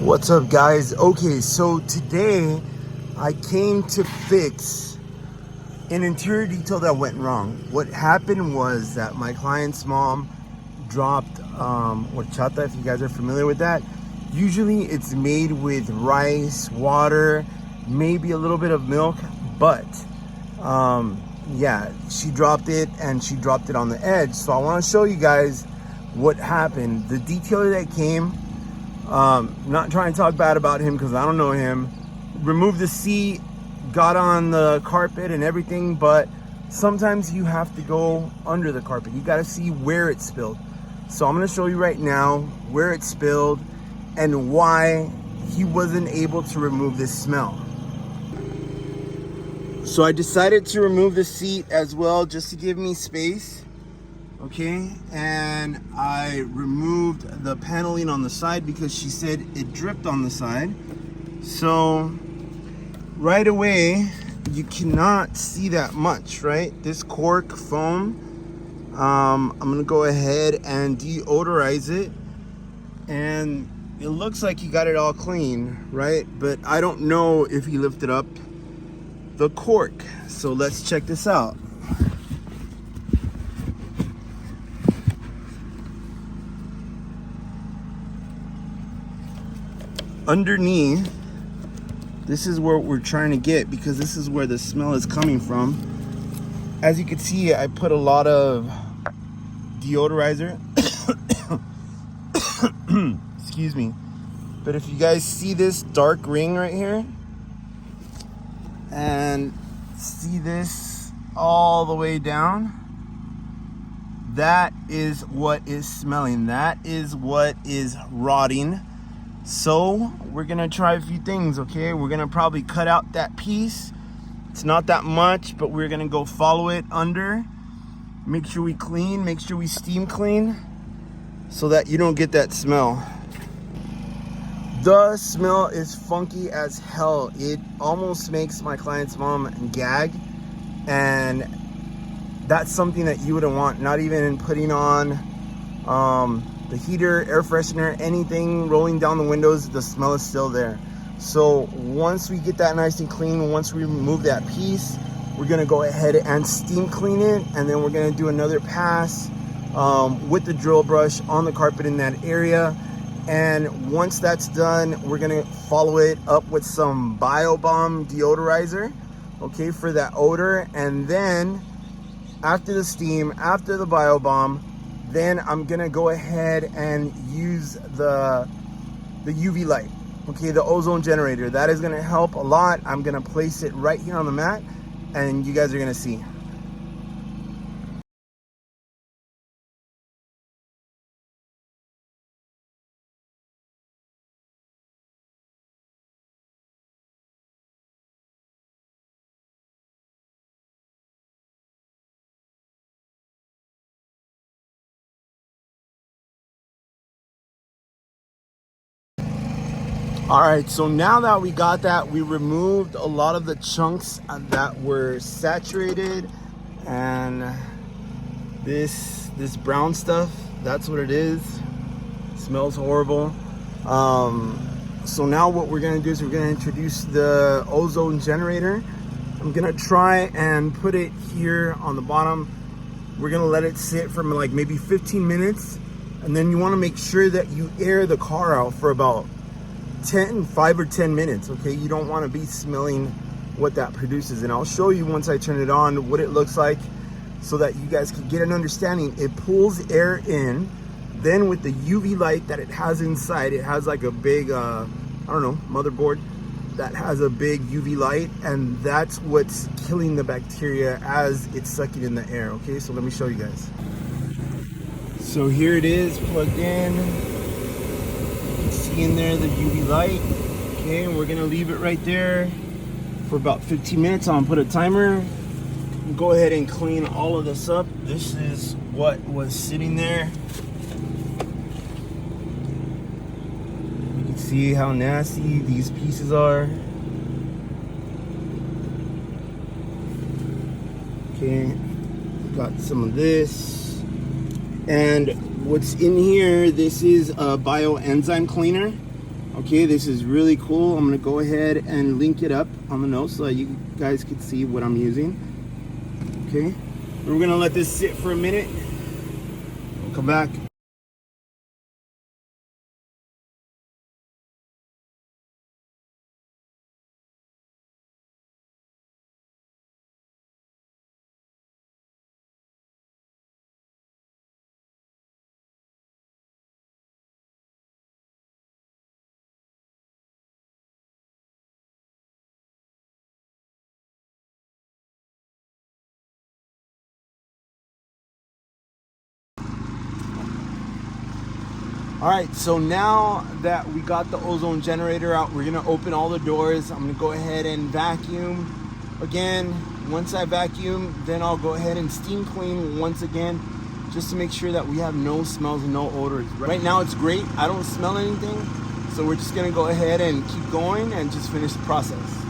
What's up, guys? Okay, so today I came to fix an interior detail that went wrong. What happened was that my client's mom dropped horchata, if you guys are familiar with that. Usually it's made with rice, water, maybe a little bit of milk, but yeah, she dropped it and she dropped it on the edge. So I want to show you guys what happened. The detailer that came, not trying to talk bad about him because I don't know him, removed the seat, got on the carpet and everything, but sometimes you have to go under the carpet. You got to see where it spilled. So I'm going to show you right now where it spilled and why he wasn't able to remove this smell. So I decided to remove the seat as well, just to give me space. Okay, and I removed the paneling on the side because she said it dripped on the side. So right away, you cannot see that much, right? This cork foam, I'm gonna go ahead and deodorize it. And it looks like he got it all clean, right? But I don't know if he lifted up the cork. So let's check this out. Underneath, this is where we're trying to get, because this is where the smell is coming from. As you can see, I put a lot of deodorizer. Excuse me. But if you guys see this dark ring right here, and see this all the way down, that is what is smelling. That is what is rotting. So we're gonna try a few things, okay? We're gonna probably cut out that piece. It's not that much, but we're gonna go follow it under. Make sure we clean, make sure we steam clean, so that you don't get that smell. The smell is funky as hell. It almost makes my client's mom gag, and that's something that you wouldn't want, not even in putting on the heater, air freshener, anything, rolling down the windows, the smell is still there. So once we get that nice and clean, once we remove that piece, we're gonna go ahead and steam clean it, and then we're gonna do another pass with the drill brush on the carpet in that area. And once that's done, we're gonna follow it up with some Bio Bomb deodorizer, okay, for that odor. And then after the steam, after the Bio Bomb, then I'm gonna go ahead and use the UV light, okay, the ozone generator. That is gonna help a lot. I'm gonna place it right here on the mat, and you guys are gonna see. All right, so now that we got that, we removed a lot of the chunks that were saturated, and this brown stuff, that's what it is. It smells horrible. So now what we're gonna do is we're gonna introduce the ozone generator. I'm gonna try and put it here on the bottom. We're gonna let it sit for like maybe 15 minutes, and then you wanna make sure that you air the car out for about 5 or 10 minutes, okay? You don't want to be smelling what that produces, and I'll show you once I turn it on what it looks like, so that you guys can get an understanding. It pulls air in, then with the UV light that it has inside, it has like a big I don't know, motherboard that has a big UV light, and that's what's killing the bacteria as it's sucking in the air, okay? So let me show you guys. So here it is, plugged in. See in there the UV light, okay, and we're gonna leave it right there for about 15 minutes. I'm gonna put a timer, go ahead and clean all of this up. This is what was sitting there. You can see how nasty these pieces are. Okay, got some of this, and what's in here, this is a bioenzyme cleaner. Okay, this is really cool. I'm gonna go ahead and link it up on the notes so that you guys can see what I'm using. Okay, we're gonna let this sit for a minute. We'll come back. All right, so now that we got the ozone generator out, we're gonna open all the doors. I'm gonna go ahead and vacuum. Again, once I vacuum, then I'll go ahead and steam clean once again, just to make sure that we have no smells and no odors. Right now it's great, I don't smell anything, so we're just gonna go ahead and keep going and just finish the process.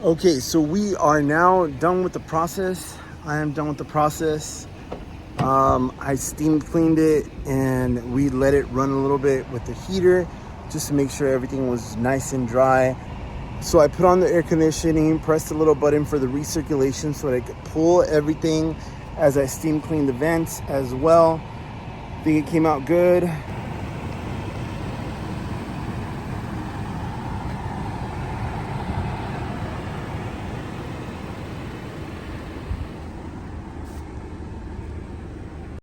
Okay, so we are now done with the process. I am done with the process. I steam cleaned it and we let it run a little bit with the heater just to make sure everything was nice and dry. So I put on the air conditioning, pressed the little button for the recirculation so that I could pull everything as I steam cleaned the vents as well. I think it came out good.